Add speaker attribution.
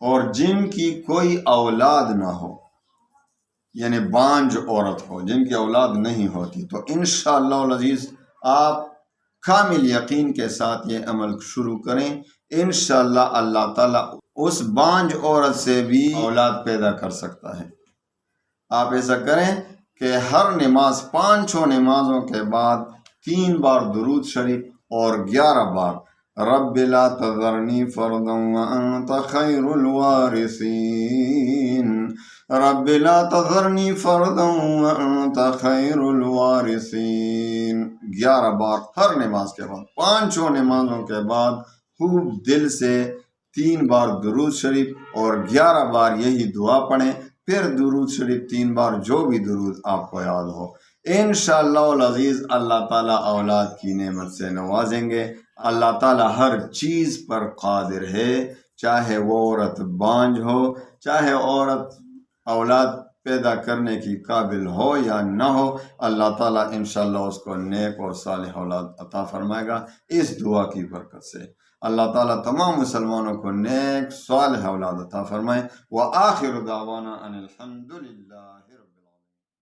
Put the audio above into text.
Speaker 1: اور جن کی کوئی اولاد نہ ہو، یعنی بانجھ عورت ہو جن کی اولاد نہیں ہوتی، تو انشاءاللہ العزیز آپ کامل یقین کے ساتھ یہ عمل شروع کریں، انشاءاللہ اللہ تعالیٰ اس بانجھ عورت سے بھی اولاد پیدا کر سکتا ہے۔ آپ ایسا کریں کہ ہر نماز، پانچوں نمازوں کے بعد 3 بار درود شریف اور 11 بار رب لا تذرنی فردا وانت خیر الوارثین، رب لا تذرنی فردا وانت خیر الوارثین 11 بار ہر نماز کے بعد، پانچوں نمازوں کے بعد خوب دل سے 3 بار درود شریف اور 11 بار یہی دعا پڑھیں، پھر درود شریف 3 بار، جو بھی درود آپ کو یاد ہو۔ انشاءاللہ العزیز اللہ تعالیٰ اولاد کی نعمت سے نوازیں گے۔ اللہ تعالیٰ ہر چیز پر قادر ہے، چاہے وہ عورت بانجھ ہو، چاہے عورت اولاد پیدا کرنے کی قابل ہو یا نہ ہو، اللہ تعالیٰ انشاءاللہ اس کو نیک اور صالح اولاد عطا فرمائے گا اس دعا کی برکت سے۔ اللہ تعالیٰ تمام مسلمانوں کو نیک صالح اولاد عطا فرمائے۔ وآخر دعوانا ان الحمد للہ۔